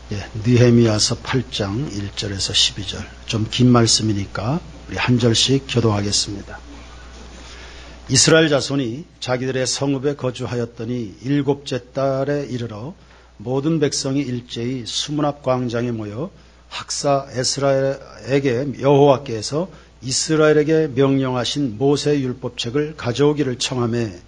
느헤미야서 8장 1절에서 12절. 좀 긴 말씀이니까 우리 한 절씩 교독하겠습니다. 이스라엘 자손이 자기들의 성읍에 거주하였더니 7째 달에 이르러 모든 백성이 일제히 수문 앞 광장에 모여 학사 에스라에게 여호와께서 이스라엘에게 명령하신 모세 율법책을 가져오기를 청하매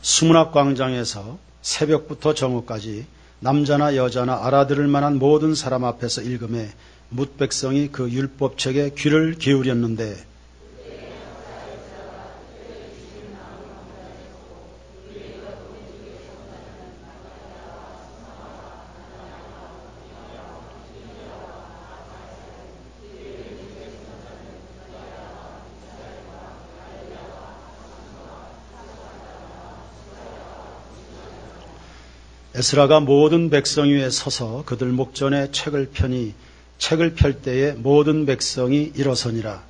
수문 앞 광장에서 새벽부터 정오까지 남자나 여자나 알아들을 만한 모든 사람 앞에서 읽음에 뭇 백성이 그 율법책에 귀를 기울였는데 에스라가 모든 백성 위에 서서 그들 목전에 책을 펴니 책을 펼 때에 모든 백성이 일어서니라.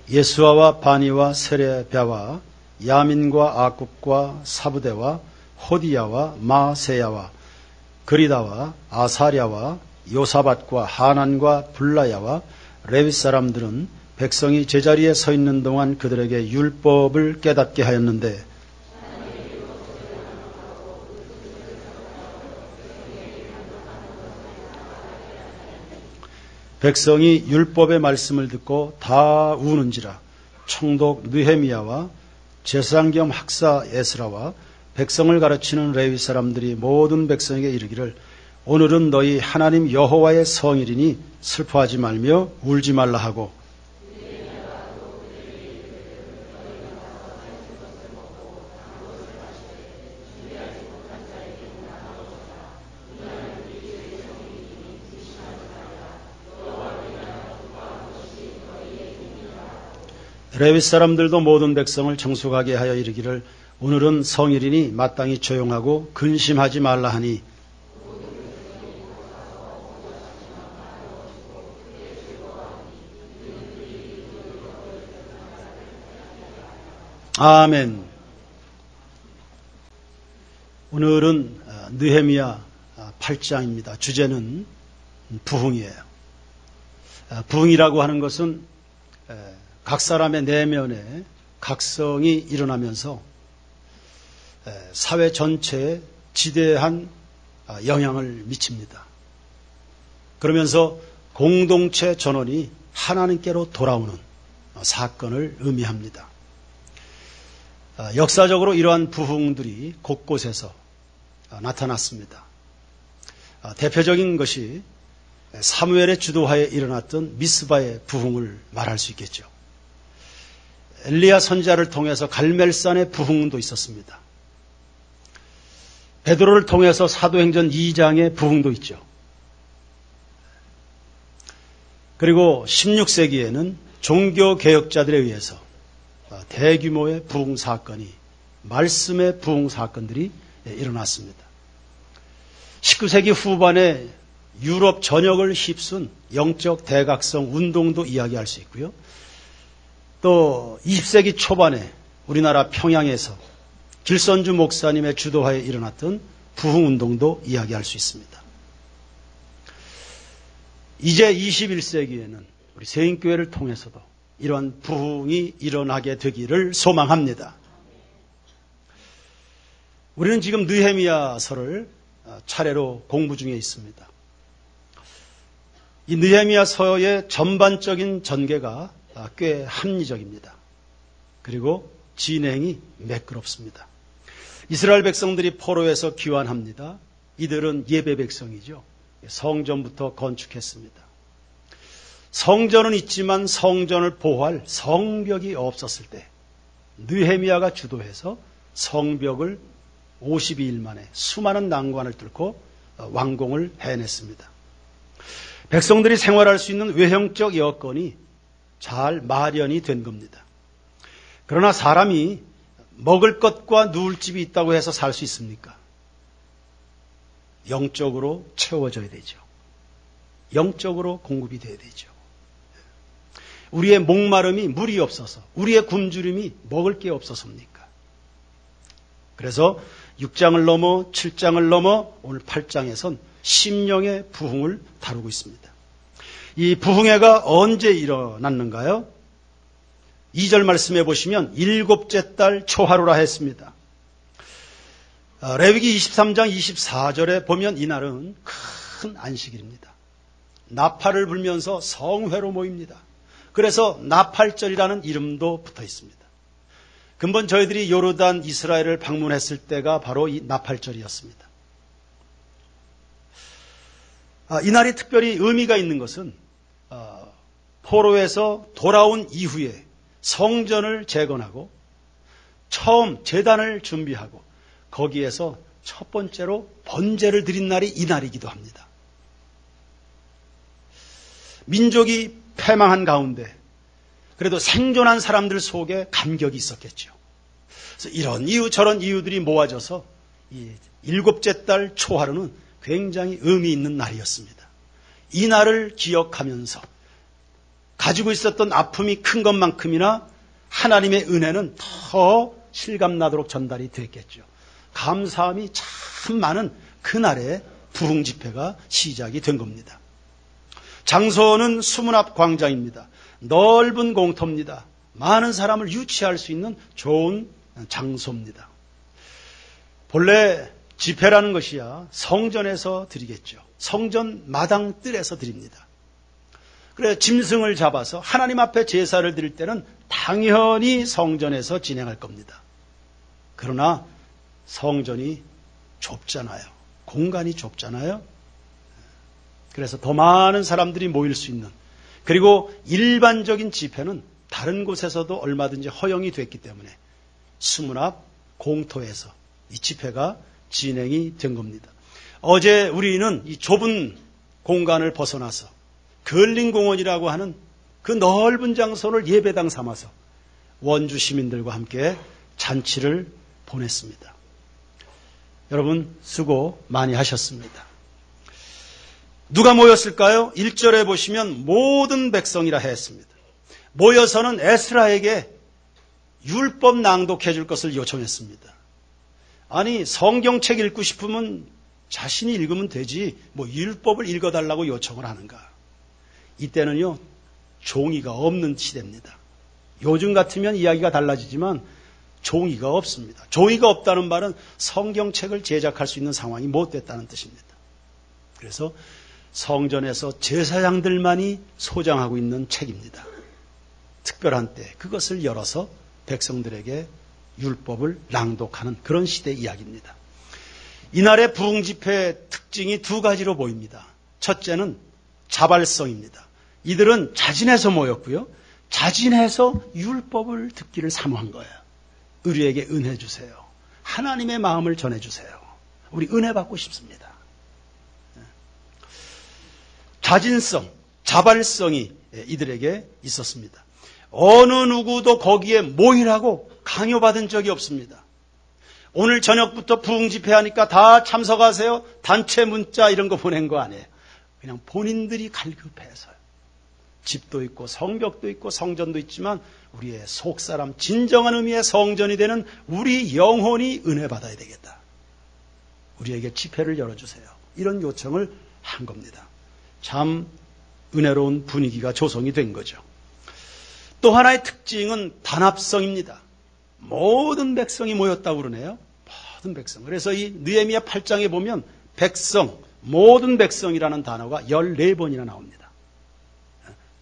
예수아와 바니와 세레베와 야민과 아굽과 사부대와 호디야와 마세야와 그리다와 아사랴와 요사밧과 하난과 블라야와 레위 사람들은 백성이 제자리에 서 있는 동안 그들에게 율법을 깨닫게 하였는데 백성이 율법의 말씀을 듣고 다 우는지라. 총독 느헤미야와 제사장 겸 학사 에스라와 백성을 가르치는 레위 사람들이 모든 백성에게 이르기를 오늘은 너희 하나님 여호와의 성일이니 슬퍼하지 말며 울지 말라 하고 레위 사람들도 모든 백성을 정숙하게 하여 이르기를 오늘은 성일이니 마땅히 조용하고 근심하지 말라 하니 아멘. 오늘은 느헤미야 8장입니다. 주제는 부흥이에요. 부흥이라고 하는 것은 각 사람의 내면에 각성이 일어나면서 사회 전체에 지대한 영향을 미칩니다. 그러면서 공동체 전원이 하나님께로 돌아오는 사건을 의미합니다. 역사적으로 이러한 부흥들이 곳곳에서 나타났습니다. 대표적인 것이 사무엘의 주도하에 일어났던 미스바의 부흥을 말할 수 있겠죠. 엘리야 선지자를 통해서 갈멜산의 부흥도 있었습니다. 베드로를 통해서 사도행전 2장의 부흥도 있죠. 그리고 16세기에는 종교개혁자들에 의해서 대규모의 부흥 사건이, 말씀의 부흥 사건들이 일어났습니다. 19세기 후반에 유럽 전역을 휩쓴 영적 대각성 운동도 이야기할 수 있고요. 또 20세기 초반에 우리나라 평양에서 길선주 목사님의 주도하에 일어났던 부흥 운동도 이야기할 수 있습니다. 이제 21세기에는 우리 세인교회를 통해서도 이러한 부흥이 일어나게 되기를 소망합니다. 우리는 지금 느헤미야서를 차례로 공부 중에 있습니다. 이 느헤미야서의 전반적인 전개가 꽤 합리적입니다. 그리고 진행이 매끄럽습니다. 이스라엘 백성들이 포로에서 귀환합니다. 이들은 예배 백성이죠. 성전부터 건축했습니다. 성전은 있지만 성전을 보호할 성벽이 없었을 때 느헤미야가 주도해서 성벽을 52일 만에 수많은 난관을 뚫고 완공을 해냈습니다. 백성들이 생활할 수 있는 외형적 여건이 잘 마련이 된 겁니다. 그러나 사람이 먹을 것과 누울 집이 있다고 해서 살 수 있습니까? 영적으로 채워져야 되죠. 영적으로 공급이 돼야 되죠. 우리의 목마름이 물이 없어서, 우리의 굶주림이 먹을 게 없어서입니까? 그래서 6장을 넘어 7장을 넘어 오늘 8장에선 심령의 부흥을 다루고 있습니다. 이 부흥회가 언제 일어났는가요? 2절 말씀해 보시면 일곱째 달 초하루라 했습니다. 레위기 23장 24절에 보면 이날은 큰 안식일입니다. 나팔을 불면서 성회로 모입니다. 그래서 나팔절이라는 이름도 붙어 있습니다. 근본 저희들이 요르단 이스라엘을 방문했을 때가 바로 이 나팔절이었습니다. 이날이 특별히 의미가 있는 것은 포로에서 돌아온 이후에 성전을 재건하고 처음 제단을 준비하고 거기에서 첫 번째로 번제를 드린 날이 이날이기도 합니다. 민족이 패망한 가운데 그래도 생존한 사람들 속에 감격이 있었겠죠. 그래서 이런 이유 저런 이유들이 모아져서 이 일곱째 달 초하루는 굉장히 의미 있는 날이었습니다. 이 날을 기억하면서 가지고 있었던 아픔이 큰 것만큼이나 하나님의 은혜는 더 실감나도록 전달이 됐겠죠. 감사함이 참 많은 그날의 부흥 집회가 시작이 된 겁니다. 장소는 수문 앞 광장입니다. 넓은 공터입니다. 많은 사람을 유치할 수 있는 좋은 장소입니다. 본래 집회라는 것이야 성전에서 드리겠죠. 성전 마당 뜰에서 드립니다. 그래 짐승을 잡아서 하나님 앞에 제사를 드릴 때는 당연히 성전에서 진행할 겁니다. 그러나 성전이 좁잖아요. 공간이 좁잖아요. 그래서 더 많은 사람들이 모일 수 있는, 그리고 일반적인 집회는 다른 곳에서도 얼마든지 허용이 됐기 때문에 수문 앞 공터에서 이 집회가 진행이 된 겁니다. 어제 우리는 이 좁은 공간을 벗어나서 걸링공원이라고 하는 그 넓은 장소를 예배당 삼아서 원주 시민들과 함께 잔치를 보냈습니다. 여러분 수고 많이 하셨습니다. 누가 모였을까요? 1절에 보시면 모든 백성이라 했습니다. 모여서는 에스라에게 율법 낭독해 줄 것을 요청했습니다. 아니 성경책 읽고 싶으면 자신이 읽으면 되지 뭐 율법을 읽어달라고 요청을 하는가. 이때는요 종이가 없는 시대입니다. 요즘 같으면 이야기가 달라지지만 종이가 없습니다. 종이가 없다는 말은 성경책을 제작할 수 있는 상황이 못 됐다는 뜻입니다. 그래서 성전에서 제사장들만이 소장하고 있는 책입니다. 특별한 때 그것을 열어서 백성들에게 율법을 낭독하는 그런 시대 이야기입니다. 이날의 부흥 집회의 특징이 두 가지로 보입니다. 첫째는 자발성입니다. 이들은 자진해서 모였고요. 자진해서 율법을 듣기를 사모한 거예요. 우리에게 은혜 주세요. 하나님의 마음을 전해주세요. 우리 은혜 받고 싶습니다. 자진성, 자발성이 이들에게 있었습니다. 어느 누구도 거기에 모이라고 강요받은 적이 없습니다. 오늘 저녁부터 부흥 집회하니까 다 참석하세요. 단체 문자 이런 거 보낸 거 아니에요. 그냥 본인들이 갈급해서요. 집도 있고 성벽도 있고 성전도 있지만 우리의 속사람 진정한 의미의 성전이 되는 우리 영혼이 은혜 받아야 되겠다. 우리에게 집회를 열어주세요. 이런 요청을 한 겁니다. 참 은혜로운 분위기가 조성이 된 거죠. 또 하나의 특징은 단합성입니다. 모든 백성이 모였다고 그러네요. 모든 백성. 그래서 이 느헤미야 8장에 보면 백성, 모든 백성이라는 단어가 14번이나 나옵니다.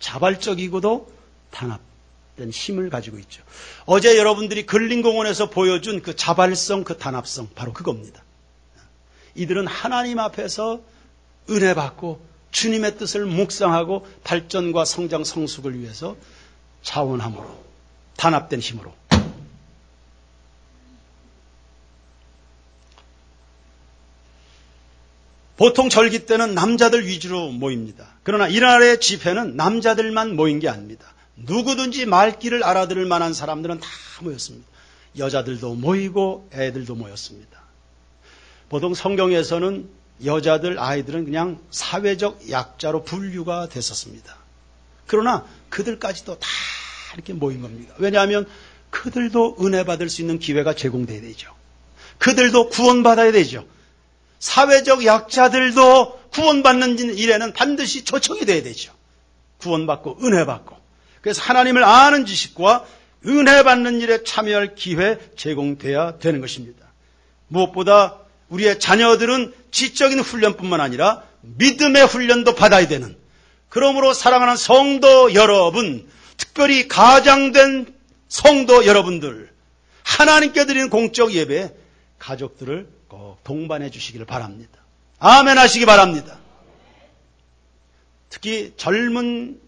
자발적이고도 단합된 힘을 가지고 있죠. 어제 여러분들이 걸링공원에서 보여준 그 자발성, 그 단합성, 바로 그겁니다. 이들은 하나님 앞에서 은혜 받고 주님의 뜻을 묵상하고 발전과 성장 성숙을 위해서 자원함으로 단합된 힘으로 보통 절기 때는 남자들 위주로 모입니다. 그러나 이날의 집회는 남자들만 모인 게 아닙니다. 누구든지 말귀를 알아들을 만한 사람들은 다 모였습니다. 여자들도 모이고 애들도 모였습니다. 보통 성경에서는 여자들, 아이들은 그냥 사회적 약자로 분류가 됐었습니다. 그러나 그들까지도 다 이렇게 모인 겁니다. 왜냐하면 그들도 은혜 받을 수 있는 기회가 제공돼야 되죠. 그들도 구원받아야 되죠. 사회적 약자들도 구원받는 일에는 반드시 초청이 돼야 되죠. 구원받고 은혜 받고. 그래서 하나님을 아는 지식과 은혜 받는 일에 참여할 기회 제공돼야 되는 것입니다. 무엇보다 우리의 자녀들은 지적인 훈련뿐만 아니라 믿음의 훈련도 받아야 되는, 그러므로 사랑하는 성도 여러분, 특별히 가장된 성도 여러분들, 하나님께 드리는 공적 예배에 가족들을 꼭 동반해 주시기를 바랍니다. 아멘 하시기 바랍니다. 특히 젊은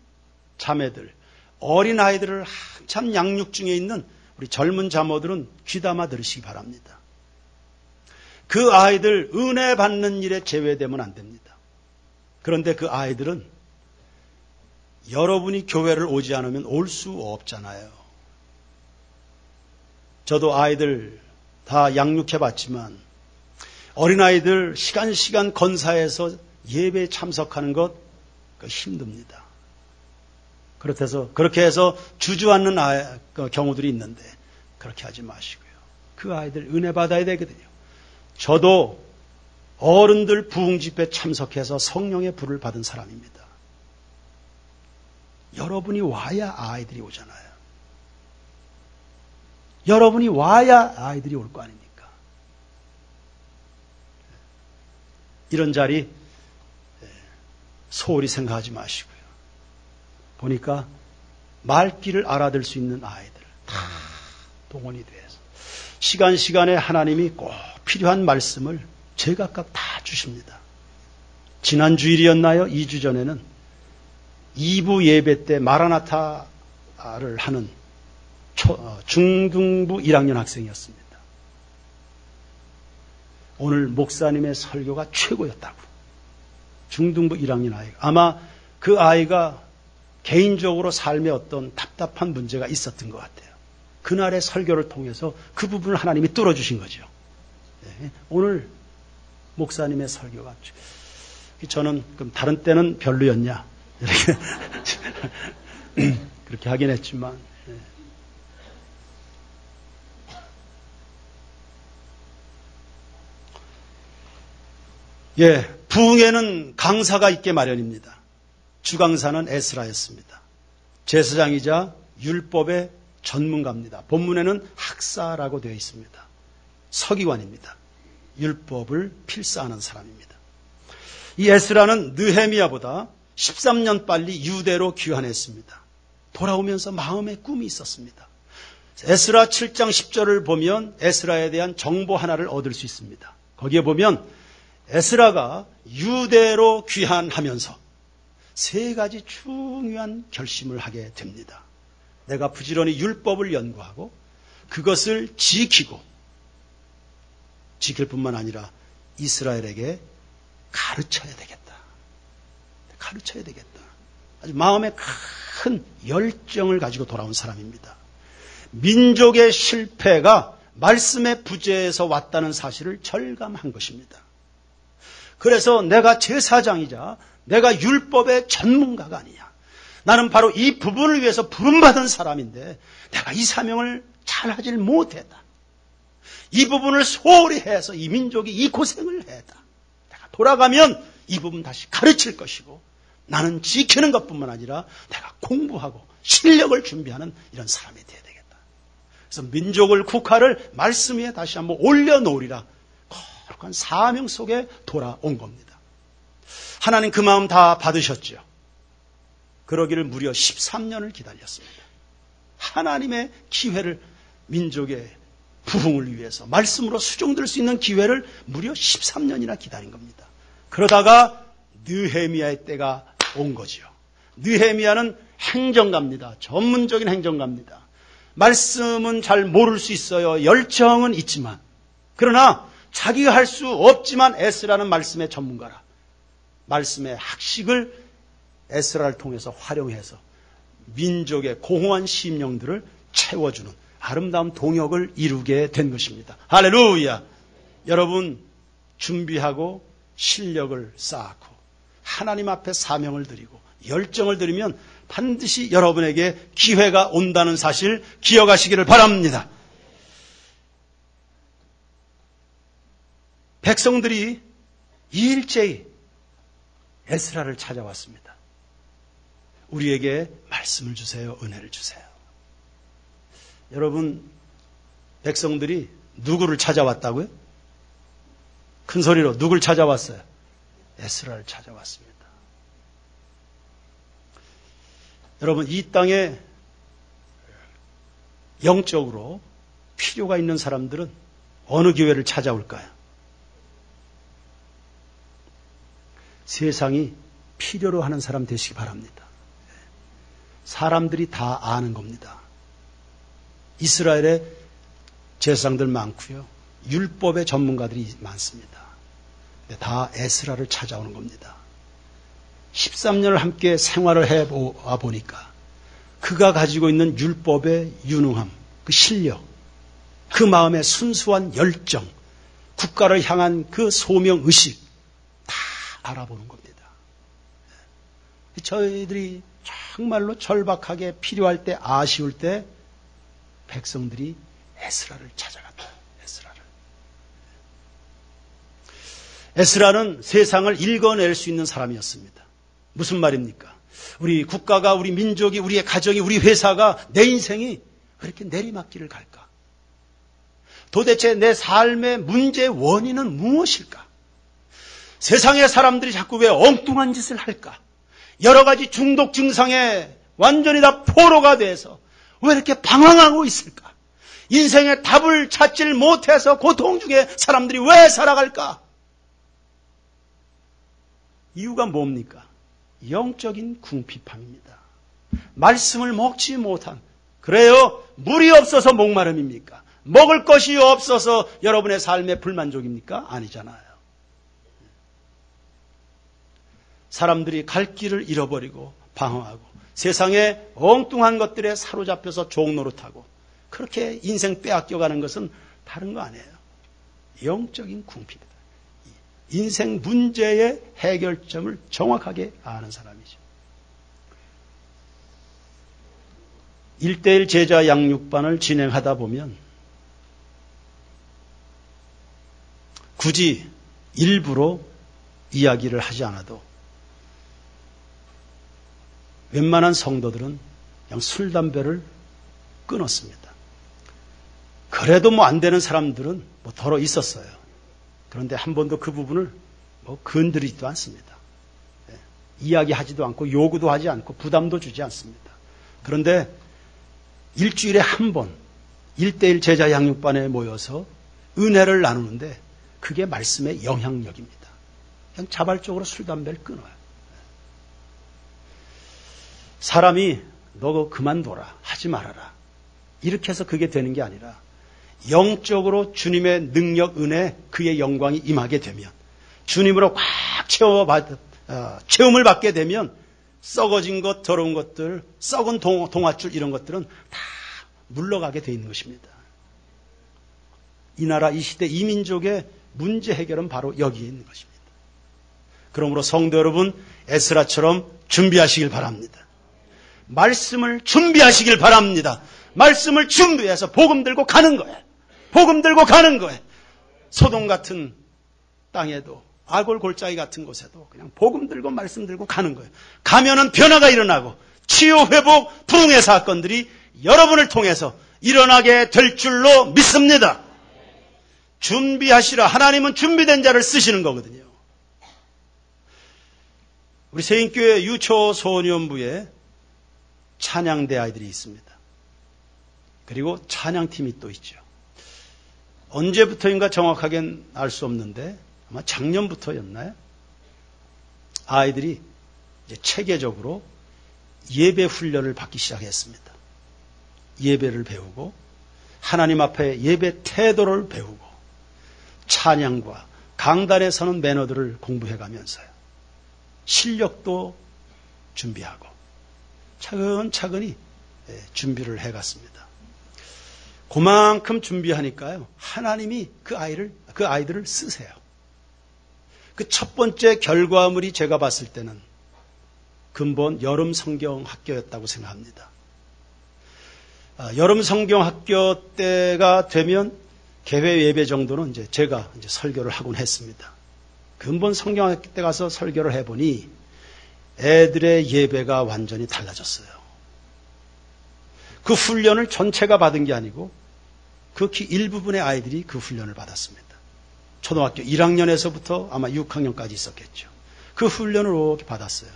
자매들, 어린아이들을 한참 양육 중에 있는 우리 젊은 자모들은 귀담아 들으시기 바랍니다. 그 아이들 은혜 받는 일에 제외되면 안 됩니다. 그런데 그 아이들은 여러분이 교회를 오지 않으면 올 수 없잖아요. 저도 아이들 다 양육해 봤지만 어린아이들 시간 건사해서 예배에 참석하는 것 힘듭니다. 그렇게 해서 주저앉는 경우들이 있는데 그렇게 하지 마시고요. 그 아이들 은혜 받아야 되거든요. 저도 어른들 부흥 집회 참석해서 성령의 불을 받은 사람입니다. 여러분이 와야 아이들이 오잖아요. 여러분이 와야 아이들이 올 거 아닙니까? 이런 자리 소홀히 생각하지 마시고요. 보니까 말귀를 알아들 수 있는 아이들 다 동원이 돼서 시간에 하나님이 꼭 필요한 말씀을 제각각 다 주십니다. 지난 주일이었나요? 2주 전에는 2부 예배 때 마라나타를 하는 중등부 1학년 학생이었습니다. 오늘 목사님의 설교가 최고였다고. 중등부 1학년 아이가. 아마 그 아이가 개인적으로 삶에 어떤 답답한 문제가 있었던 것 같아요. 그날의 설교를 통해서 그 부분을 하나님이 뚫어주신 거죠. 네. 오늘 목사님의 설교가 저는 그럼 다른 때는 별로였냐 이렇게 그렇게 하긴 했지만 부흥에는 강사가 있게 마련입니다. 주강사는 에스라였습니다. 제사장이자 율법의 전문가입니다. 본문에는 학사라고 되어 있습니다. 서기관입니다. 율법을 필사하는 사람입니다. 이 에스라는 느헤미야보다 13년 빨리 유대로 귀환했습니다. 돌아오면서 마음에 꿈이 있었습니다. 에스라 7장 10절을 보면 에스라에 대한 정보 하나를 얻을 수 있습니다. 거기에 보면 에스라가 유대로 귀환하면서 세 가지 중요한 결심을 하게 됩니다. 내가 부지런히 율법을 연구하고 그것을 지키고 지킬 뿐만 아니라 이스라엘에게 가르쳐야 되겠다. 가르쳐야 되겠다. 아주 마음에 큰 열정을 가지고 돌아온 사람입니다. 민족의 실패가 말씀의 부재에서 왔다는 사실을 절감한 것입니다. 그래서 내가 제사장이자 내가 율법의 전문가가 아니냐. 나는 바로 이 부분을 위해서 부름받은 사람인데 내가 이 사명을 잘하질 못했다. 이 부분을 소홀히 해서 이 민족이 이 고생을 했다. 내가 돌아가면 이 부분 다시 가르칠 것이고 나는 지키는 것뿐만 아니라 내가 공부하고 실력을 준비하는 이런 사람이 되어야 되겠다. 그래서 민족을 국가를 말씀 위에 다시 한번 올려놓으리라. 거룩한 사명 속에 돌아온 겁니다. 하나님 그 마음 다 받으셨죠. 그러기를 무려 13년을 기다렸습니다. 하나님의 기회를 민족의 부흥을 위해서 말씀으로 수종될 수 있는 기회를 무려 13년이나 기다린 겁니다. 그러다가 느헤미야의 때가 온 거죠. 느헤미야는 행정가입니다. 전문적인 행정가입니다. 말씀은 잘 모를 수 있어요. 열정은 있지만 그러나 자기가 할 수 없지만 에스라는 말씀의 전문가라. 말씀의 학식을 에스라를 통해서 활용해서 민족의 공허한 심령들을 채워주는 아름다운 동역을 이루게 된 것입니다. 할렐루야! 여러분 준비하고 실력을 쌓고 하나님 앞에 사명을 드리고 열정을 드리면 반드시 여러분에게 기회가 온다는 사실 기억하시기를 바랍니다. 백성들이 일제히 에스라를 찾아왔습니다. 우리에게 말씀을 주세요. 은혜를 주세요. 여러분, 백성들이 누구를 찾아왔다고요? 큰 소리로 누굴 찾아왔어요? 에스라를 찾아왔습니다. 여러분, 이 땅에 영적으로 필요가 있는 사람들은 어느 교회를 찾아올까요? 세상이 필요로 하는 사람 되시기 바랍니다. 사람들이 다 아는 겁니다. 이스라엘에 제사장들 많고요. 율법의 전문가들이 많습니다. 다 에스라를 찾아오는 겁니다. 13년을 함께 생활을 해와 보니까 그가 가지고 있는 율법의 유능함, 그 실력, 그 마음의 순수한 열정, 국가를 향한 그 소명의식 다 알아보는 겁니다. 저희들이 정말로 절박하게 필요할 때, 아쉬울 때 백성들이 에스라를 찾아간다. 에스라는 세상을 읽어낼 수 있는 사람이었습니다. 무슨 말입니까? 우리 국가가, 우리 민족이, 우리의 가정이, 우리 회사가, 내 인생이 왜 이렇게 내리막길을 갈까? 도대체 내 삶의 문제의 원인은 무엇일까? 세상의 사람들이 자꾸 왜 엉뚱한 짓을 할까? 여러 가지 중독 증상에 완전히 다 포로가 돼서 왜 이렇게 방황하고 있을까? 인생의 답을 찾질 못해서 고통 중에 사람들이 왜 살아갈까? 이유가 뭡니까? 영적인 궁핍함입니다. 말씀을 먹지 못한, 그래요? 물이 없어서 목마름입니까? 먹을 것이 없어서 여러분의 삶의 불만족입니까? 아니잖아요. 사람들이 갈 길을 잃어버리고 방황하고 세상의 엉뚱한 것들에 사로잡혀서 종노릇하고 그렇게 인생 빼앗겨가는 것은 다른 거 아니에요. 영적인 궁핍이다. 인생 문제의 해결점을 정확하게 아는 사람이죠. 1:1 제자 양육반을 진행하다 보면 굳이 일부러 이야기를 하지 않아도 웬만한 성도들은 그냥 술, 담배를 끊었습니다. 그래도 안 되는 사람들은 더러 있었어요. 그런데 한 번도 그 부분을 건드리지도 않습니다. 이야기하지도 않고 요구도 하지 않고 부담도 주지 않습니다. 그런데 일주일에 한 번 1:1 제자 양육반에 모여서 은혜를 나누는데 그게 말씀의 영향력입니다. 그냥 자발적으로 술, 담배를 끊어요. 사람이 너 그만둬라, 하지 말아라, 이렇게 해서 그게 되는 게 아니라 영적으로 주님의 능력, 은혜, 그의 영광이 임하게 되면, 주님으로 꽉 체험을 받게 되면 썩어진 것, 더러운 것들, 썩은 동아줄 이런 것들은 다 물러가게 돼 있는 것입니다. 이 나라, 이 시대, 이 민족의 문제 해결은 바로 여기에 있는 것입니다. 그러므로 성도 여러분, 에스라처럼 준비하시길 바랍니다. 말씀을 준비하시길 바랍니다. 말씀을 준비해서 복음 들고 가는 거예요. 복음 들고 가는 거예요. 소돔 같은 땅에도, 아골 골짜기 같은 곳에도 그냥 복음 들고 말씀 들고 가는 거예요. 가면은 변화가 일어나고 치유, 회복, 부흥의 사건들이 여러분을 통해서 일어나게 될 줄로 믿습니다. 준비하시라. 하나님은 준비된 자를 쓰시는 거거든요. 우리 세인교회 유초소년부에 찬양대 아이들이 있습니다. 그리고 찬양팀이 또 있죠. 언제부터인가 정확하게는 알 수 없는데 아마 작년부터였나요? 아이들이 이제 체계적으로 예배 훈련을 받기 시작했습니다. 예배를 배우고 하나님 앞에 예배 태도를 배우고 찬양과 강단에 서는 매너들을 공부해가면서요. 실력도 준비하고 차근차근히 준비를 해갔습니다. 그만큼 준비하니까요. 하나님이 그 아이들을 쓰세요. 그 첫 번째 결과물이 제가 봤을 때는 근본 여름 성경 학교였다고 생각합니다. 여름 성경 학교 때가 되면 개회 예배 정도는 이제 제가 설교를 하곤 했습니다. 근본 성경 학교 때 가서 설교를 해보니 애들의 예배가 완전히 달라졌어요. 그 훈련을 전체가 받은 게 아니고 극히 일부분의 아이들이 그 훈련을 받았습니다. 초등학교 1학년에서부터 아마 6학년까지 있었겠죠. 그 훈련을 이렇게 받았어요.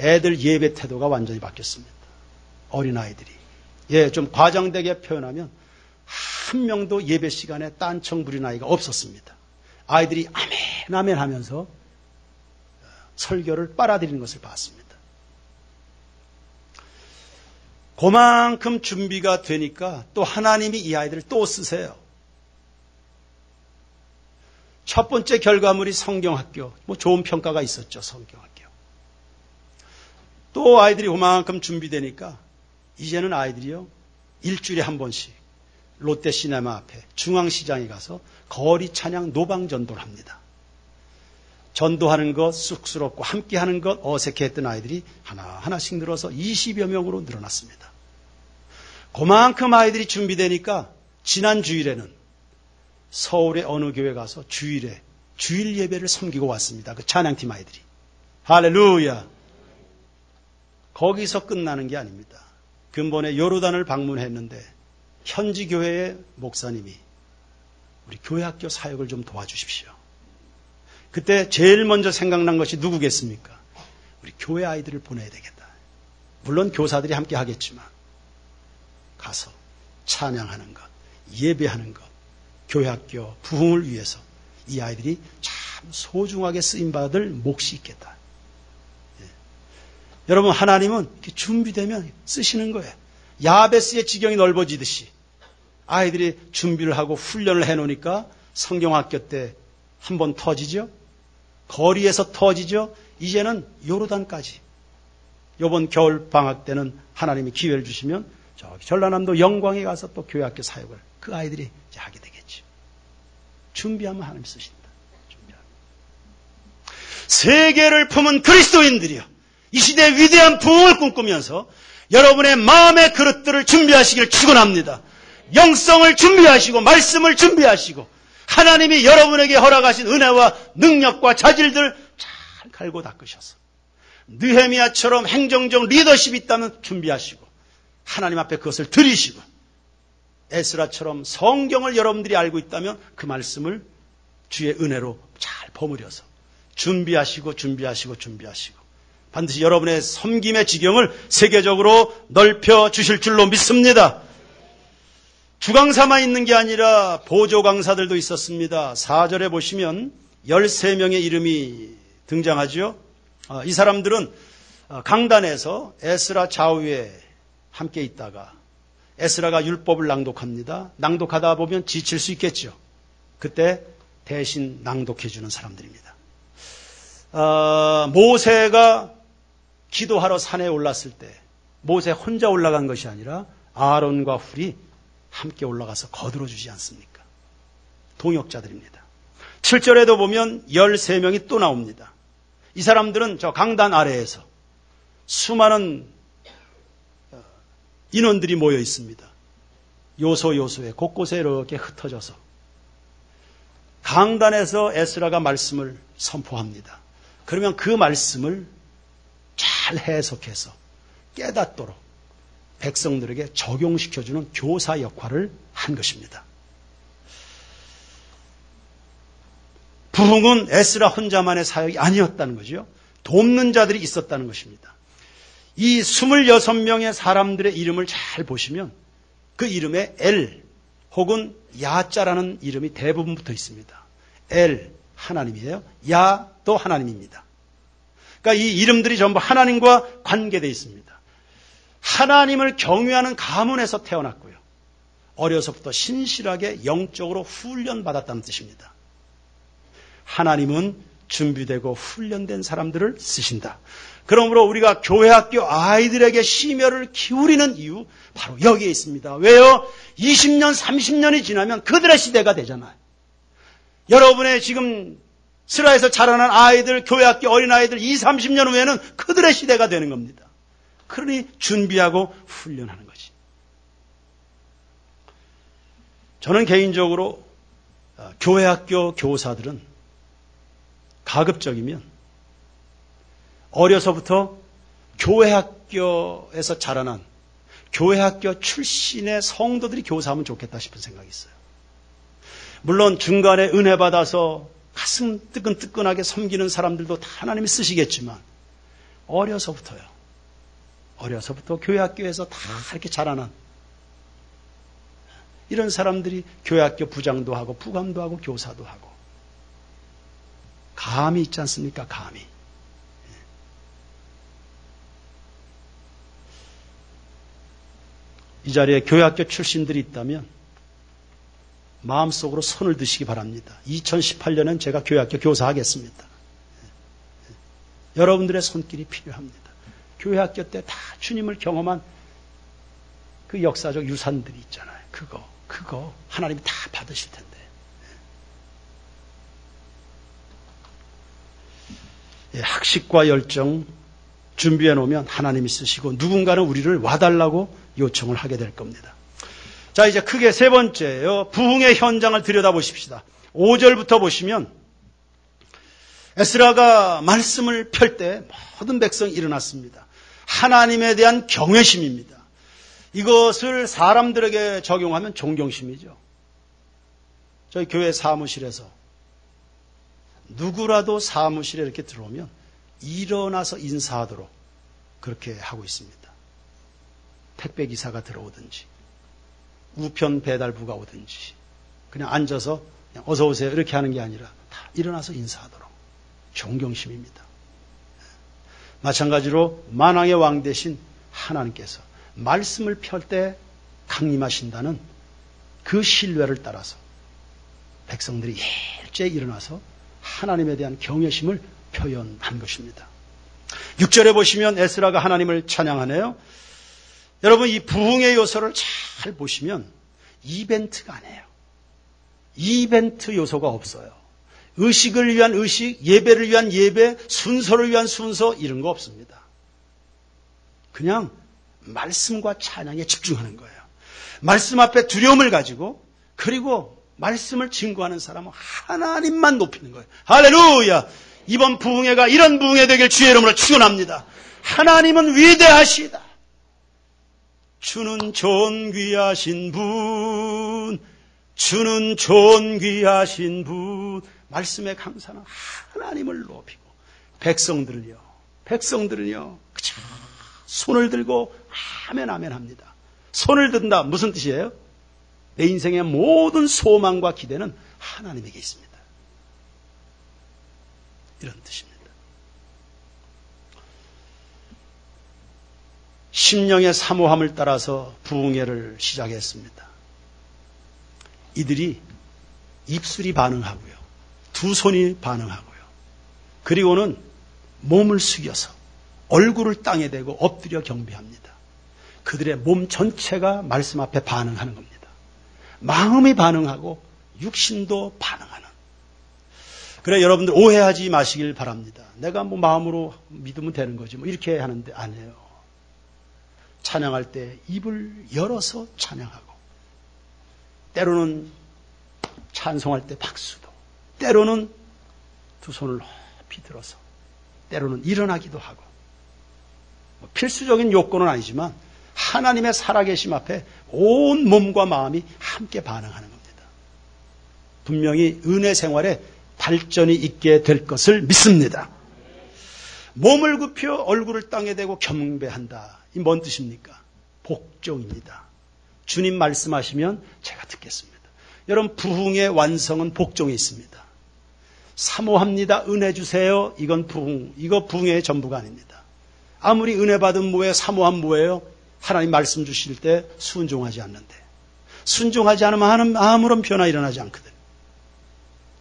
애들 예배 태도가 완전히 바뀌었습니다. 어린아이들이. 좀 과장되게 표현하면 한 명도 예배 시간에 딴청 부리는 아이가 없었습니다. 아이들이 아멘 아멘 하면서 설교를 빨아들이는 것을 봤습니다. 그만큼 준비가 되니까 또 하나님이 이 아이들을 또 쓰세요. 첫 번째 결과물이 성경학교, 좋은 평가가 있었죠. 성경학교. 또 아이들이 그만큼 준비되니까 이제는 아이들이요 일주일에 한 번씩 롯데시네마 앞에 중앙시장에 가서 거리 찬양 노방 전도를 합니다. 전도하는 것 쑥스럽고 함께하는 것 어색해했던 아이들이 하나하나씩 늘어서 20여 명으로 늘어났습니다. 그만큼 아이들이 준비되니까 지난 주일에는 서울의 어느 교회 가서 주일 예배를 섬기고 왔습니다. 그 찬양팀 아이들이. 할렐루야. 거기서 끝나는 게 아닙니다. 근본에 요르단을 방문했는데 현지 교회의 목사님이 우리 교회학교 사역을 좀 도와주십시오. 그때 제일 먼저 생각난 것이 누구겠습니까? 우리 교회 아이들을 보내야 되겠다. 물론 교사들이 함께 하겠지만 가서 찬양하는 것, 예배하는 것, 교회학교 부흥을 위해서 이 아이들이 참 소중하게 쓰임받을 몫이 있겠다. 여러분 하나님은 이렇게 준비되면 쓰시는 거예요. 야베스의 지경이 넓어지듯이 아이들이 준비를 하고 훈련을 해놓으니까 성경학교 때 한번 터지죠. 거리에서 터지죠. 이제는 요르단까지. 이번 겨울 방학 때는 하나님이 기회를 주시면 저기 전라남도 영광에 가서 또 교회학교 사역을 그 아이들이 이제 하게 되겠죠. 준비하면 하나님 쓰신다. 준비하면. 세계를 품은 그리스도인들이요. 이 시대의 위대한 부흥을 꿈꾸면서 여러분의 마음의 그릇들을 준비하시길 축원합니다. 영성을 준비하시고 말씀을 준비하시고 하나님이 여러분에게 허락하신 은혜와 능력과 자질들 잘 갈고 닦으셔서 느헤미야처럼 행정적 리더십이 있다면 준비하시고 하나님 앞에 그것을 드리시고 에스라처럼 성경을 여러분들이 알고 있다면 그 말씀을 주의 은혜로 잘 버무려서 준비하시고 반드시 여러분의 섬김의 지경을 세계적으로 넓혀 주실 줄로 믿습니다. 주강사만 있는 게 아니라 보조 강사들도 있었습니다. 4절에 보시면 13명의 이름이 등장하죠. 이 사람들은 강단에서 에스라 좌우에 함께 있다가 에스라가 율법을 낭독합니다. 낭독하다 보면 지칠 수 있겠죠. 그때 대신 낭독해 주는 사람들입니다. 모세가 기도하러 산에 올랐을 때 모세 혼자 올라간 것이 아니라 아론과 훌이 함께 올라가서 거들어주지 않습니까? 동역자들입니다. 7절에도 보면 13명이 또 나옵니다. 이 사람들은 저 강단 아래에서 수많은 인원들이 모여 있습니다. 요소에 곳곳에 이렇게 흩어져서 강단에서 에스라가 말씀을 선포합니다. 그러면 그 말씀을 잘 해석해서 깨닫도록 백성들에게 적용시켜주는 교사 역할을 한 것입니다. 부흥은 에스라 혼자만의 사역이 아니었다는 거죠. 돕는 자들이 있었다는 것입니다. 이 26명의 사람들의 이름을 잘 보시면 그 이름에 엘 혹은 야자라는 이름이 대부분 붙어 있습니다. 엘 하나님이에요. 야 또 하나님입니다. 그러니까 이 이름들이 전부 하나님과 관계되어 있습니다. 하나님을 경외하는 가문에서 태어났고요. 어려서부터 신실하게 영적으로 훈련받았다는 뜻입니다. 하나님은 준비되고 훈련된 사람들을 쓰신다. 그러므로 우리가 교회학교 아이들에게 심혈을 기울이는 이유 바로 여기에 있습니다. 왜요? 20년, 30년이 지나면 그들의 시대가 되잖아요. 여러분의 지금 슬하에서 자라난 아이들, 교회학교 어린아이들 20, 30년 후에는 그들의 시대가 되는 겁니다. 그러니 준비하고 훈련하는 거지. 저는 개인적으로 교회학교 교사들은 가급적이면 어려서부터 교회학교에서 자라난 교회학교 출신의 성도들이 교사하면 좋겠다 싶은 생각이 있어요. 물론 중간에 은혜 받아서 가슴 뜨끈뜨끈하게 섬기는 사람들도 다 하나님이 쓰시겠지만 어려서부터 교회학교에서 다 이렇게 자라난 이런 사람들이 교회학교 부장도 하고 부감도 하고 교사도 하고 감이 있지 않습니까? 감이. 이 자리에 교회학교 출신들이 있다면 마음속으로 손을 드시기 바랍니다. 2018년엔 제가 교회학교 교사하겠습니다. 여러분들의 손길이 필요합니다. 교회학교 때 다 주님을 경험한 그 역사적 유산들이 있잖아요. 그거 하나님이 다 받으실 텐데. 학식과 열정 준비해 놓으면 하나님이 쓰시고 누군가는 우리를 와달라고 요청을 하게 될 겁니다. 자, 이제 크게 세 번째요. 부흥의 현장을 들여다보십시다. 5절부터 보시면 에스라가 말씀을 펼 때 모든 백성이 일어났습니다. 하나님에 대한 경외심입니다. 이것을 사람들에게 적용하면 존경심이죠. 저희 교회 사무실에서 누구라도 사무실에 이렇게 들어오면 일어나서 인사하도록 그렇게 하고 있습니다. 택배기사가 들어오든지 우편 배달부가 오든지 그냥 앉아서 그냥 어서 오세요 이렇게 하는 게 아니라 다 일어나서 인사하도록 존경심입니다. 마찬가지로 만왕의 왕 되신 하나님께서 말씀을 펼 때 강림하신다는 그 신뢰를 따라서 백성들이 일제히 일어나서 하나님에 대한 경외심을 표현한 것입니다. 6절에 보시면 에스라가 하나님을 찬양하네요. 여러분 이 부흥의 요소를 잘 보시면 이벤트가 아니에요. 이벤트 요소가 없어요. 의식을 위한 의식, 예배를 위한 예배, 순서를 위한 순서 이런 거 없습니다. 그냥 말씀과 찬양에 집중하는 거예요. 말씀 앞에 두려움을 가지고 그리고 말씀을 증거하는 사람은 하나님만 높이는 거예요. 할렐루야! 이번 부흥회가 이런 부흥회 되길 주의 이름으로 축원합니다. 하나님은 위대하시다. 주는 존귀하신 분, 주는 존귀하신 분. 말씀에 감사는 하나님을 높이고 백성들은요 그저 손을 들고 아멘 아멘 합니다. 손을 든다 무슨 뜻이에요? 내 인생의 모든 소망과 기대는 하나님에게 있습니다. 이런 뜻입니다. 심령의 사모함을 따라서 부흥회를 시작했습니다. 이들이 입술이 반응하고요. 두 손이 반응하고요. 그리고는 몸을 숙여서 얼굴을 땅에 대고 엎드려 경배합니다. 그들의 몸 전체가 말씀 앞에 반응하는 겁니다. 마음이 반응하고 육신도 반응하는. 그래 여러분들 오해하지 마시길 바랍니다. 내가 뭐 마음으로 믿으면 되는 거지 뭐 이렇게 하는데 아니에요. 찬양할 때 입을 열어서 찬양하고 때로는 찬송할 때 박수도 때로는 두 손을 높이 들어서 때로는 일어나기도 하고 필수적인 요건은 아니지만 하나님의 살아계심 앞에 온 몸과 마음이 함께 반응하는 겁니다. 분명히 은혜 생활에 발전이 있게 될 것을 믿습니다. 몸을 굽혀 얼굴을 땅에 대고 경배한다. 이 뭔 뜻입니까? 복종입니다. 주님 말씀하시면 제가 듣겠습니다. 여러분 부흥의 완성은 복종에 있습니다. 사모합니다. 은혜 주세요. 이건 부흥. 이거 부흥의 전부가 아닙니다. 아무리 은혜 받은 뭐예요? 사모함 뭐예요? 하나님 말씀 주실 때 순종하지 않는데 순종하지 않으면 아무런 변화 일어나지 않거든요.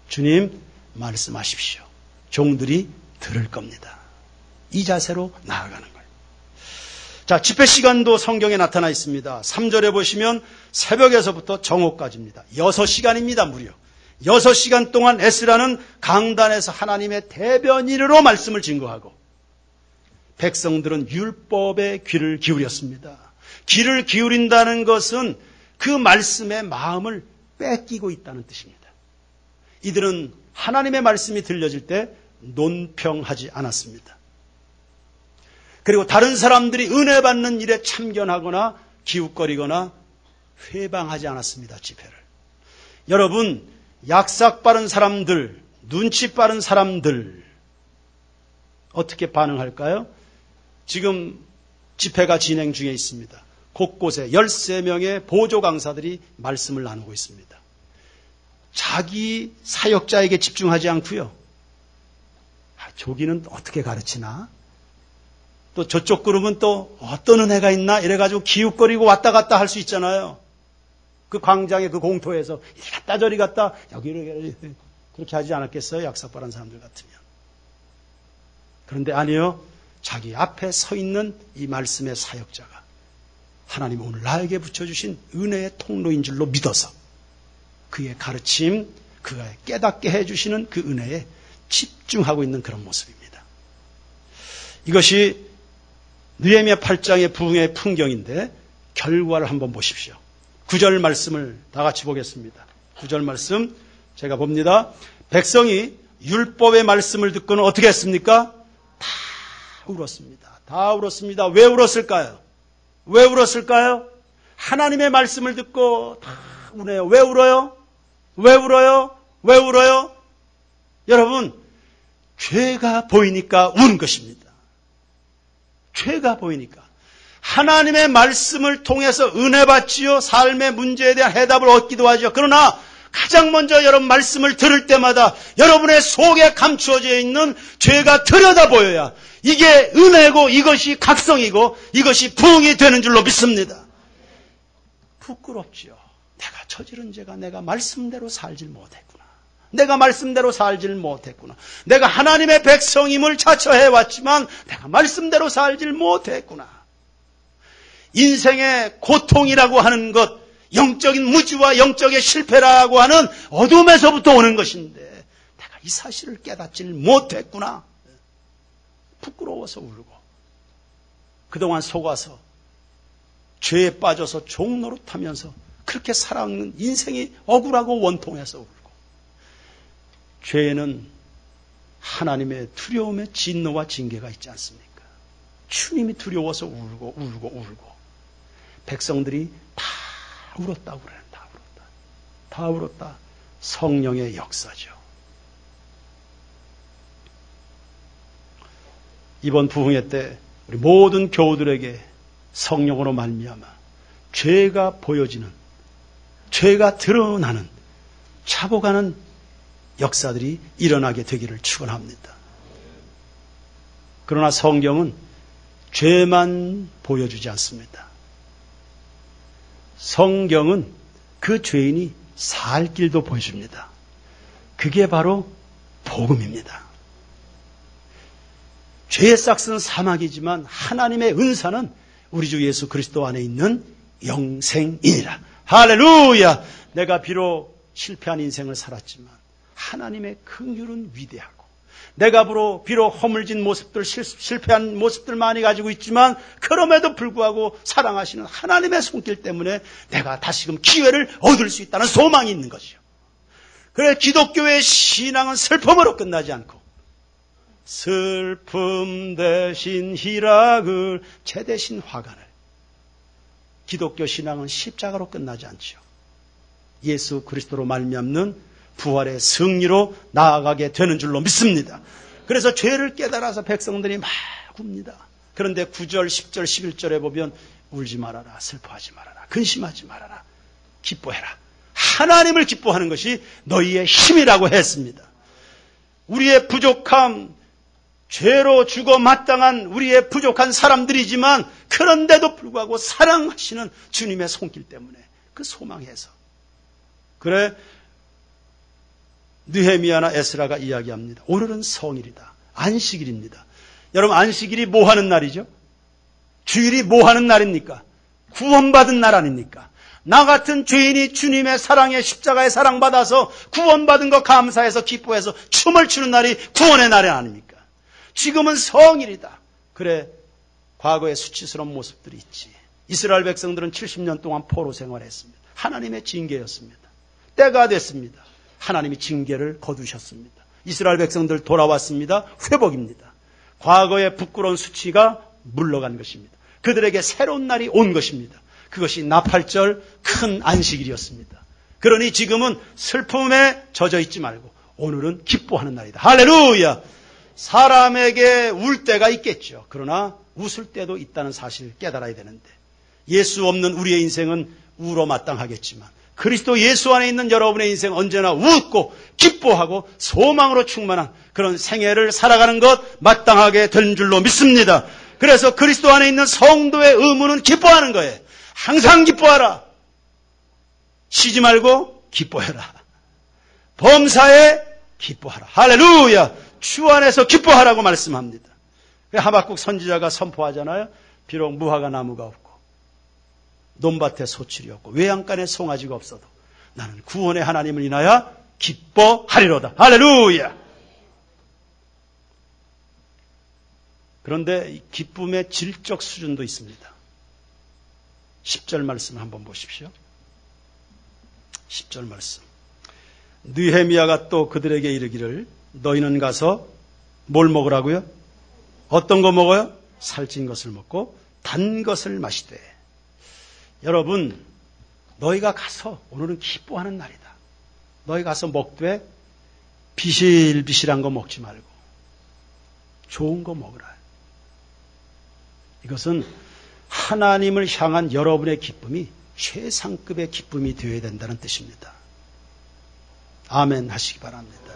주님 말씀하십시오. 종들이 들을 겁니다. 이 자세로 나아가는 거예요. 자, 집회 시간도 성경에 나타나 있습니다. 3절에 보시면 새벽에서부터 정오까지입니다. 6시간입니다, 무려. 6시간 동안 에스라는 강단에서 하나님의 대변인으로 말씀을 증거하고 백성들은 율법에 귀를 기울였습니다. 귀를 기울인다는 것은 그 말씀의 마음을 뺏기고 있다는 뜻입니다. 이들은 하나님의 말씀이 들려질 때 논평하지 않았습니다. 그리고 다른 사람들이 은혜 받는 일에 참견하거나 기웃거리거나 회방하지 않았습니다. 집회를. 여러분, 약삭 빠른 사람들, 눈치 빠른 사람들 어떻게 반응할까요? 지금 집회가 진행 중에 있습니다. 곳곳에 13명의 보조 강사들이 말씀을 나누고 있습니다. 자기 사역자에게 집중하지 않고요. 저기는 어떻게 가르치나? 또 저쪽 그룹은 또 어떤 은혜가 있나? 이래가지고 기웃거리고 왔다 갔다 할 수 있잖아요. 그 광장의 그 공터에서 이리 갔다 저리 갔다 여기 이렇게 그렇게 하지 않았겠어요? 약삭빠른 사람들 같으면. 그런데 아니요. 자기 앞에 서 있는 이 말씀의 사역자가 하나님 오늘 나에게 붙여주신 은혜의 통로인 줄로 믿어서 그의 가르침, 그가 깨닫게 해주시는 그 은혜에 집중하고 있는 그런 모습입니다. 이것이 느헤미야 8장의 부흥의 풍경인데 결과를 한번 보십시오. 9절 말씀을 다 같이 보겠습니다. 9절 말씀 제가 봅니다. 백성이 율법의 말씀을 듣고는 어떻게 했습니까? 다 울었습니다. 다 울었습니다. 왜 울었을까요? 왜 울었을까요? 하나님의 말씀을 듣고 다 우네요. 왜 울어요? 왜 울어요? 왜 울어요? 여러분, 죄가 보이니까 우는 것입니다. 죄가 보이니까. 하나님의 말씀을 통해서 은혜 받지요. 삶의 문제에 대한 해답을 얻기도 하죠. 그러나 가장 먼저 여러분 말씀을 들을 때마다 여러분의 속에 감추어져 있는 죄가 들여다보여야 이게 은혜고 이것이 각성이고 이것이 부흥이 되는 줄로 믿습니다. 부끄럽지요. 내가 저지른 죄가 내가 말씀대로 살질 못했구나. 내가 말씀대로 살질 못했구나. 내가 하나님의 백성임을 자처해왔지만 내가 말씀대로 살질 못했구나. 인생의 고통이라고 하는 것, 영적인 무지와 영적의 실패라고 하는 어둠에서부터 오는 것인데 내가 이 사실을 깨닫질 못했구나. 부끄러워서 울고 그동안 속아서 죄에 빠져서 종노릇하면서 그렇게 살아가는 인생이 억울하고 원통해서 울고 죄에는 하나님의 두려움의 진노와 징계가 있지 않습니까? 주님이 두려워서 울고 백성들이 다 울었다고 그래요. 다 울었다. 성령의 역사죠. 이번 부흥회 때 우리 모든 교우들에게 성령으로 말미암아 죄가 보여지는, 죄가 드러나는, 차고가는 역사들이 일어나게 되기를 축원합니다. 그러나 성경은 죄만 보여주지 않습니다. 성경은 그 죄인이 살 길도 보여줍니다. 그게 바로 복음입니다. 죄의 싹은 사막이지만 하나님의 은사는 우리 주 예수 그리스도 안에 있는 영생이니라. 할렐루야! 내가 비록 실패한 인생을 살았지만 하나님의 긍휼은 위대하고 내가 비록 허물진 모습들, 실패한 모습들 많이 가지고 있지만 그럼에도 불구하고 사랑하시는 하나님의 손길 때문에 내가 다시금 기회를 얻을 수 있다는 소망이 있는 것이죠. 그래 기독교의 신앙은 슬픔으로 끝나지 않고 슬픔 대신 희락을, 죄 대신 화관을. 기독교 신앙은 십자가로 끝나지 않죠. 예수 그리스도로 말미암는 부활의 승리로 나아가게 되는 줄로 믿습니다. 그래서 죄를 깨달아서 백성들이 막 웁니다. 그런데 9절, 10절, 11절에 보면 울지 말아라, 슬퍼하지 말아라, 근심하지 말아라, 기뻐해라. 하나님을 기뻐하는 것이 너희의 힘이라고 했습니다. 우리의 부족함, 죄로 죽어 마땅한 우리의 부족한 사람들이지만 그런데도 불구하고 사랑하시는 주님의 손길 때문에 그 소망해서 그래 느헤미야나 에스라가 이야기합니다. 오늘은 성일이다. 안식일입니다. 여러분, 안식일이 뭐 하는 날이죠? 주일이 뭐 하는 날입니까? 구원받은 날 아닙니까? 나 같은 죄인이 주님의 사랑에 십자가에 사랑받아서 구원받은 거 감사해서 기뻐해서 춤을 추는 날이 구원의 날이 아닙니까? 지금은 성일이다. 그래, 과거의 수치스러운 모습들이 있지. 이스라엘 백성들은 70년 동안 포로 생활했습니다. 하나님의 징계였습니다. 때가 됐습니다. 하나님이 징계를 거두셨습니다. 이스라엘 백성들 돌아왔습니다. 회복입니다. 과거의 부끄러운 수치가 물러간 것입니다. 그들에게 새로운 날이 온 것입니다. 그것이 나팔절 큰 안식일이었습니다. 그러니 지금은 슬픔에 젖어 있지 말고 오늘은 기뻐하는 날이다. 할렐루야! 사람에게 울 때가 있겠죠. 그러나 웃을 때도 있다는 사실을 깨달아야 되는데, 예수 없는 우리의 인생은 우로 마땅하겠지만 그리스도 예수 안에 있는 여러분의 인생 언제나 웃고 기뻐하고 소망으로 충만한 그런 생애를 살아가는 것 마땅하게 된 줄로 믿습니다. 그래서 그리스도 안에 있는 성도의 의무는 기뻐하는 거예요. 항상 기뻐하라. 쉬지 말고 기뻐해라. 범사에 기뻐하라. 할렐루야. 주 안에서 기뻐하라고 말씀합니다. 하박국 선지자가 선포하잖아요. 비록 무화과 나무가 없고 논밭에 소출이 없고 외양간에 송아지가 없어도 나는 구원의 하나님을 인하여 기뻐하리로다. 할렐루야. 그런데 이 기쁨의 질적 수준도 있습니다. 10절 말씀 한번 보십시오. 10절 말씀. 느헤미야가 또 그들에게 이르기를 너희는 가서 뭘 먹으라고요? 어떤 거 먹어요? 살찐 것을 먹고 단 것을 마시되. 여러분, 너희가 가서 오늘은 기뻐하는 날이다. 너희 가서 먹되 비실비실한 거 먹지 말고 좋은 거 먹으라. 이것은 하나님을 향한 여러분의 기쁨이 최상급의 기쁨이 되어야 된다는 뜻입니다. 아멘 하시기 바랍니다.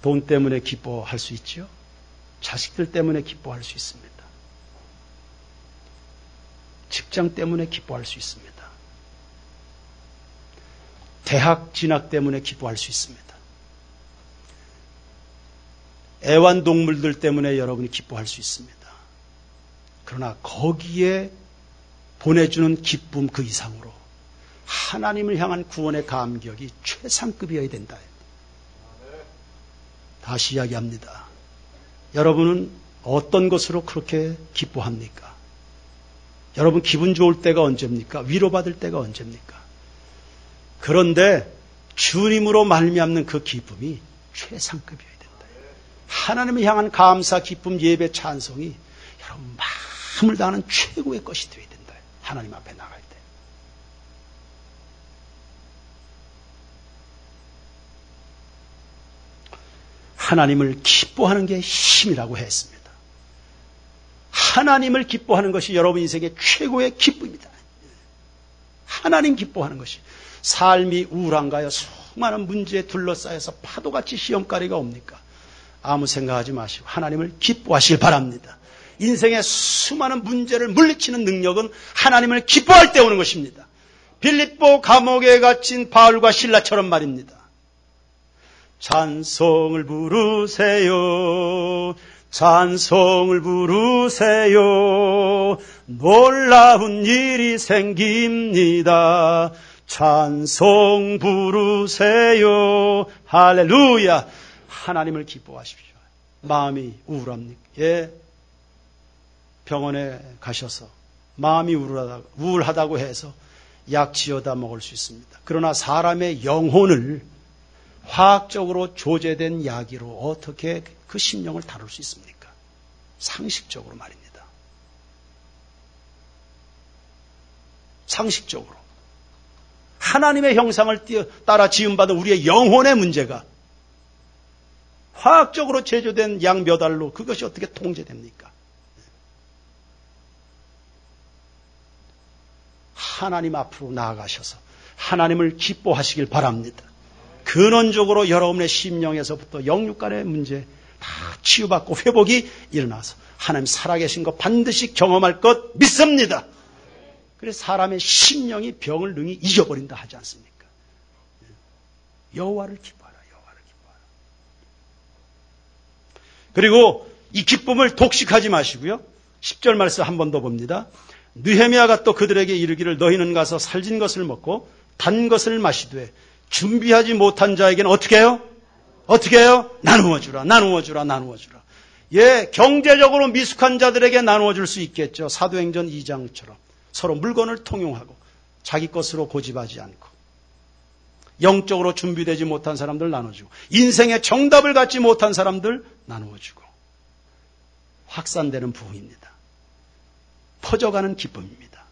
돈 때문에 기뻐할 수 있죠. 자식들 때문에 기뻐할 수 있습니다. 직장 때문에 기뻐할 수 있습니다. 대학 진학 때문에 기뻐할 수 있습니다. 애완동물들 때문에 여러분이 기뻐할 수 있습니다. 그러나 거기에 보내주는 기쁨 그 이상으로 하나님을 향한 구원의 감격이 최상급이어야 된다. 다시 이야기합니다. 여러분은 어떤 것으로 그렇게 기뻐합니까? 여러분 기분 좋을 때가 언제입니까? 위로받을 때가 언제입니까? 그런데 주님으로 말미암는 그 기쁨이 최상급이어야 된다. 하나님을 향한 감사, 기쁨, 예배, 찬송이 여러분 마음을 다하는 최고의 것이 되어야 된다. 하나님 앞에 나갈 때. 하나님을 기뻐하는 게 힘이라고 했습니다. 하나님을 기뻐하는 것이 여러분 인생의 최고의 기쁨이다. 하나님 기뻐하는 것이. 삶이 우울한가요? 수많은 문제에 둘러싸여서 파도같이 시험거리가 옵니까? 아무 생각하지 마시고 하나님을 기뻐하시길 바랍니다. 인생의 수많은 문제를 물리치는 능력은 하나님을 기뻐할 때 오는 것입니다. 빌립보 감옥에 갇힌 바울과 실라처럼 말입니다. 찬송을 부르세요. 찬송을 부르세요. 놀라운 일이 생깁니다. 찬송 부르세요. 할렐루야. 하나님을 기뻐하십시오. 마음이 우울합니까? 예. 병원에 가셔서 마음이 우울하다고 해서 약 지어다 먹을 수 있습니다. 그러나 사람의 영혼을 화학적으로 조제된 약으로 어떻게 그 심령을 다룰 수 있습니까? 상식적으로 말입니다. 상식적으로. 하나님의 형상을 따라 지음받은 우리의 영혼의 문제가 화학적으로 제조된 약 몇 알로 그것이 어떻게 통제됩니까? 하나님 앞으로 나아가셔서 하나님을 기뻐하시길 바랍니다. 근원적으로 여러분의 심령에서부터 영육간의 문제 다 치유받고 회복이 일어나서 하나님 살아계신 것 반드시 경험할 것 믿습니다. 그래서 사람의 심령이 병을 능히 이겨버린다 하지 않습니까? 여호와를 기뻐하라, 여호와를 기뻐하라. 그리고 이 기쁨을 독식하지 마시고요. 10절 말씀 한 번 더 봅니다. 느헤미야가 또 그들에게 이르기를 너희는 가서 살진 것을 먹고 단 것을 마시되 준비하지 못한 자에게는 어떻게 해요? 어떻게 해요? 나누어 주라, 나누어 주라, 나누어 주라. 예, 경제적으로 미숙한 자들에게 나누어 줄 수 있겠죠. 사도행전 2장처럼 서로 물건을 통용하고 자기 것으로 고집하지 않고 영적으로 준비되지 못한 사람들 나눠주고 인생의 정답을 갖지 못한 사람들 나누어주고 확산되는 부흥입니다. 퍼져가는 기쁨입니다.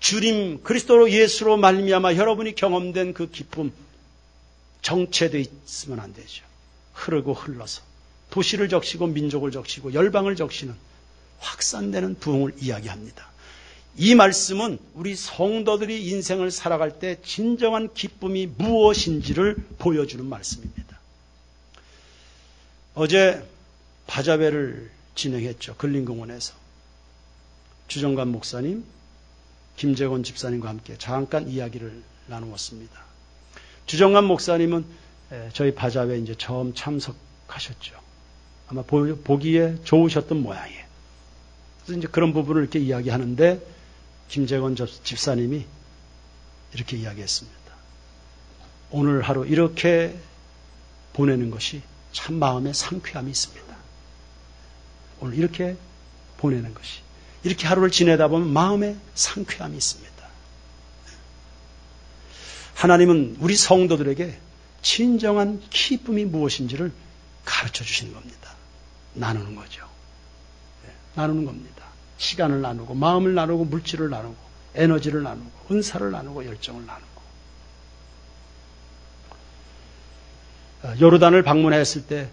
주님 그리스도로 예수로 말미암아 여러분이 경험된 그 기쁨 정체되어 있으면 안 되죠. 흐르고 흘러서 도시를 적시고 민족을 적시고 열방을 적시는 확산되는 부흥을 이야기합니다. 이 말씀은 우리 성도들이 인생을 살아갈 때 진정한 기쁨이 무엇인지를 보여주는 말씀입니다. 어제 바자회를 진행했죠. 근린공원에서. 주정관 목사님, 김재곤 집사님과 함께 잠깐 이야기를 나누었습니다. 주정관 목사님은 저희 바자회 이제 처음 참석하셨죠. 아마 보기에 좋으셨던 모양이에요. 그래서 이제 그런 부분을 이렇게 이야기하는데 김재곤 집사님이 이렇게 이야기했습니다. 오늘 하루 이렇게 보내는 것이 참 마음에 상쾌함이 있습니다. 오늘 이렇게 보내는 것이 이렇게 하루를 지내다 보면 마음에 상쾌함이 있습니다. 하나님은 우리 성도들에게 진정한 기쁨이 무엇인지를 가르쳐 주시는 겁니다. 나누는 거죠. 나누는 겁니다. 시간을 나누고 마음을 나누고 물질을 나누고 에너지를 나누고 은사를 나누고 열정을 나누고 요르단을 방문했을 때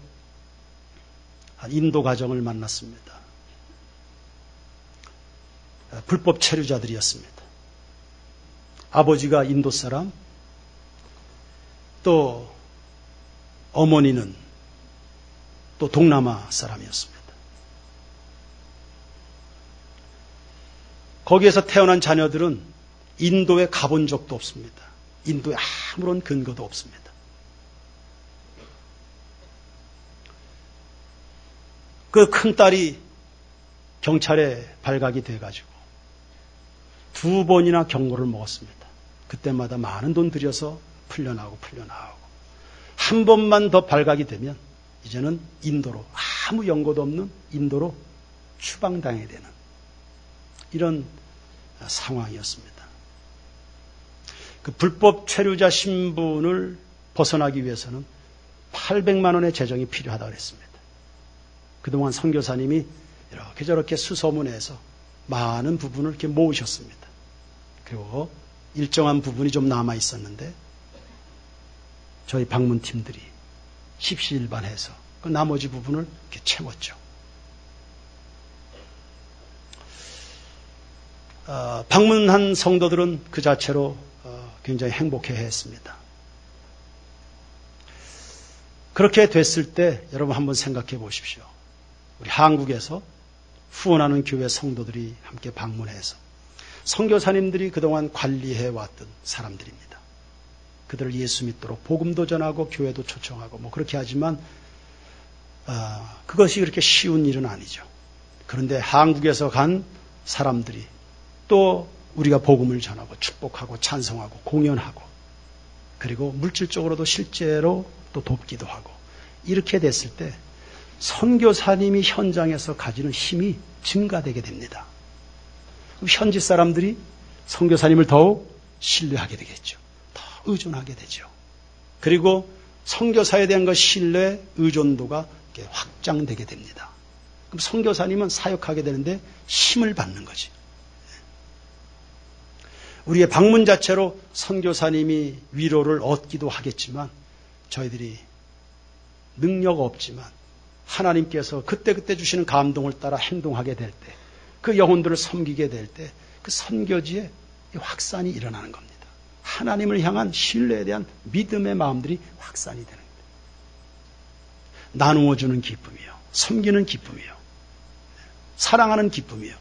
인도 가정을 만났습니다. 불법 체류자들이었습니다. 아버지가 인도 사람, 또 어머니는 또 동남아 사람이었습니다. 거기에서 태어난 자녀들은 인도에 가본 적도 없습니다. 인도에 아무런 근거도 없습니다. 그 큰딸이 경찰에 발각이 돼가지고 2번이나 경고를 먹었습니다. 그때마다 많은 돈 들여서 풀려나오고 한 번만 더 발각이 되면 이제는 인도로 아무 연고도 없는 인도로 추방당해야 되는 이런 상황이었습니다. 그 불법 체류자 신분을 벗어나기 위해서는 800만 원의 재정이 필요하다고 그랬습니다. 그동안 선교사님이 이렇게 저렇게 수소문해서 많은 부분을 이렇게 모으셨습니다. 그리고 일정한 부분이 좀 남아 있었는데 저희 방문팀들이 십시일반해서 그 나머지 부분을 이렇게 채웠죠. 방문한 성도들은 그 자체로 굉장히 행복해했습니다. 그렇게 됐을 때 여러분 한번 생각해 보십시오. 우리 한국에서 후원하는 교회 성도들이 함께 방문해서 선교사님들이 그동안 관리해왔던 사람들입니다. 그들을 예수 믿도록 복음도 전하고 교회도 초청하고 뭐 그렇게 하지만 그것이 그렇게 쉬운 일은 아니죠. 그런데 한국에서 간 사람들이 또 우리가 복음을 전하고 축복하고 찬송하고 공연하고 그리고 물질적으로도 실제로 또 돕기도 하고 이렇게 됐을 때 선교사님이 현장에서 가지는 힘이 증가되게 됩니다. 그럼 현지 사람들이 선교사님을 더욱 신뢰하게 되겠죠. 더 의존하게 되죠. 그리고 선교사에 대한 그 신뢰, 의존도가 확장되게 됩니다. 그럼 선교사님은 사역하게 되는데 힘을 받는 거지. 우리의 방문 자체로 선교사님이 위로를 얻기도 하겠지만 저희들이 능력 없지만 하나님께서 그때그때 주시는 감동을 따라 행동하게 될 때, 그 영혼들을 섬기게 될 때, 그 선교지에 확산이 일어나는 겁니다. 하나님을 향한 신뢰에 대한 믿음의 마음들이 확산이 되는 겁니다. 나누어주는 기쁨이요, 섬기는 기쁨이요, 사랑하는 기쁨이요,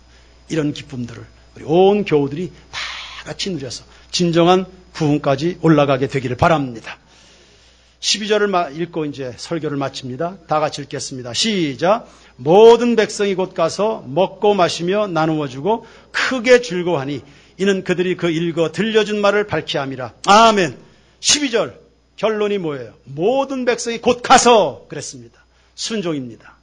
이런 기쁨들을 우리 온 교우들이 다 같이 누려서 진정한 부흥까지 올라가게 되기를 바랍니다. 12절을 읽고 이제 설교를 마칩니다. 다 같이 읽겠습니다. 시작. 모든 백성이 곧 가서 먹고 마시며 나누어 주고 크게 즐거워하니 이는 그들이 그 읽어 들려준 말을 밝히 함이라. 아멘. 12절 결론이 뭐예요? 모든 백성이 곧 가서 그랬습니다. 순종입니다.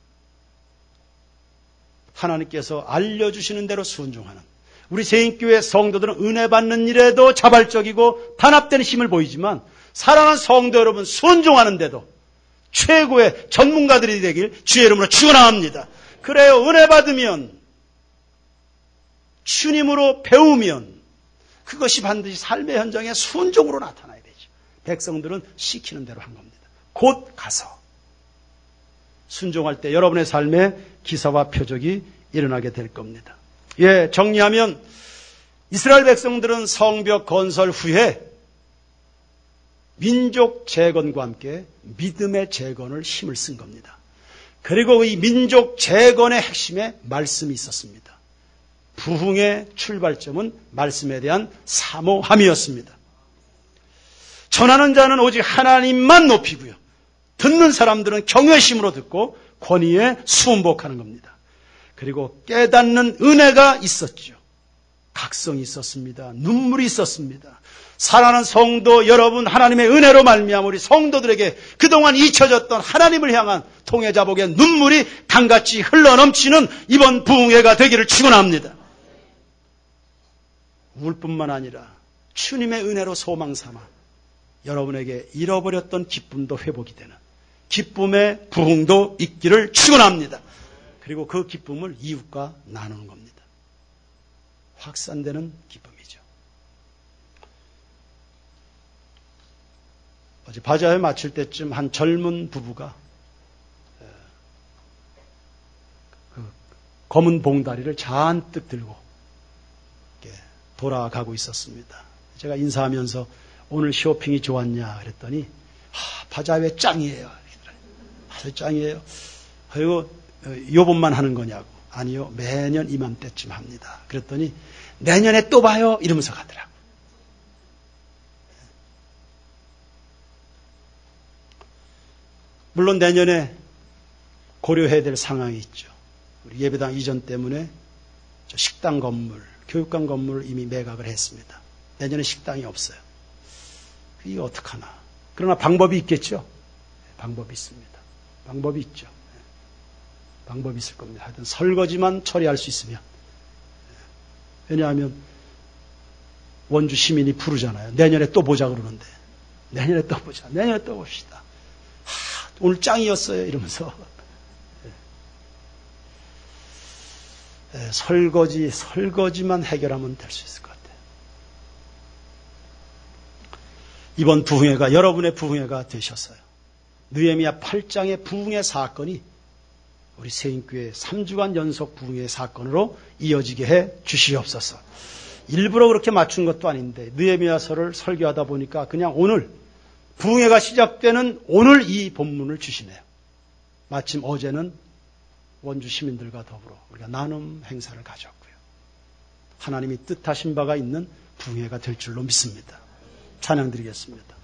하나님께서 알려주시는 대로 순종하는 우리 세인교회 성도들은 은혜 받는 일에도 자발적이고 단합되는 힘을 보이지만 사랑하는 성도 여러분 순종하는데도 최고의 전문가들이 되길 주의 이름으로 축원합니다. 그래요. 은혜 받으면 주님으로 배우면 그것이 반드시 삶의 현장에 순종으로 나타나야 되죠. 백성들은 시키는 대로 한 겁니다. 곧 가서 순종할 때 여러분의 삶에 기사와 표적이 일어나게 될 겁니다. 예, 정리하면 이스라엘 백성들은 성벽 건설 후에 민족 재건과 함께 믿음의 재건을 힘을 쓴 겁니다. 그리고 이 민족 재건의 핵심에 말씀이 있었습니다. 부흥의 출발점은 말씀에 대한 사모함이었습니다. 전하는 자는 오직 하나님만 높이고요. 듣는 사람들은 경외심으로 듣고 권위에 순복하는 겁니다. 그리고 깨닫는 은혜가 있었죠. 각성이 있었습니다. 눈물이 있었습니다. 사랑하는 성도 여러분, 하나님의 은혜로 말미암아 우리 성도들에게 그동안 잊혀졌던 하나님을 향한 통해자복의 눈물이 강같이 흘러넘치는 이번 부흥회가 되기를 축원합니다. 울 뿐만 아니라 주님의 은혜로 소망 삼아 여러분에게 잃어버렸던 기쁨도 회복이 되는 기쁨의 부흥도 있기를 축원합니다. 그리고 그 기쁨을 이웃과 나누는 겁니다. 확산되는 기쁨이죠. 어제 바자회 마칠 때쯤 한 젊은 부부가 그 검은 봉다리를 잔뜩 들고 돌아가고 있었습니다. 제가 인사하면서 오늘 쇼핑이 좋았냐 그랬더니 바자회 짱이에요. 바자회 짱이에요. 그리고 요번만 하는 거냐고. 아니요, 매년 이맘때쯤 합니다. 그랬더니 내년에 또 봐요 이러면서 가더라고요. 물론 내년에 고려해야 될 상황이 있죠. 우리 예배당 이전 때문에 식당 건물, 교육관 건물을 이미 매각을 했습니다. 내년에 식당이 없어요. 이게 어떡하나. 그러나 방법이 있겠죠. 방법이 있습니다. 방법이 있죠. 방법이 있을 겁니다. 하여튼 설거지만 처리할 수 있으면. 왜냐하면 원주 시민이 부르잖아요. 내년에 또 보자 그러는데. 내년에 또 보자. 내년에 또 봅시다. 오늘 짱이었어요. 이러면서. 설거지만 해결하면 될 수 있을 것 같아요. 이번 부흥회가 여러분의 부흥회가 되셨어요. 느헤미야 8장의 부흥회 사건이 우리 세인교회 3주간 연속 부흥의 사건으로 이어지게 해 주시옵소서. 일부러 그렇게 맞춘 것도 아닌데 느헤미야서를 설교하다 보니까 그냥 오늘 부흥회가 시작되는 오늘 이 본문을 주시네요. 마침 어제는 원주 시민들과 더불어 우리가 나눔 행사를 가졌고요. 하나님이 뜻하신 바가 있는 부흥회가 될 줄로 믿습니다. 찬양 드리겠습니다.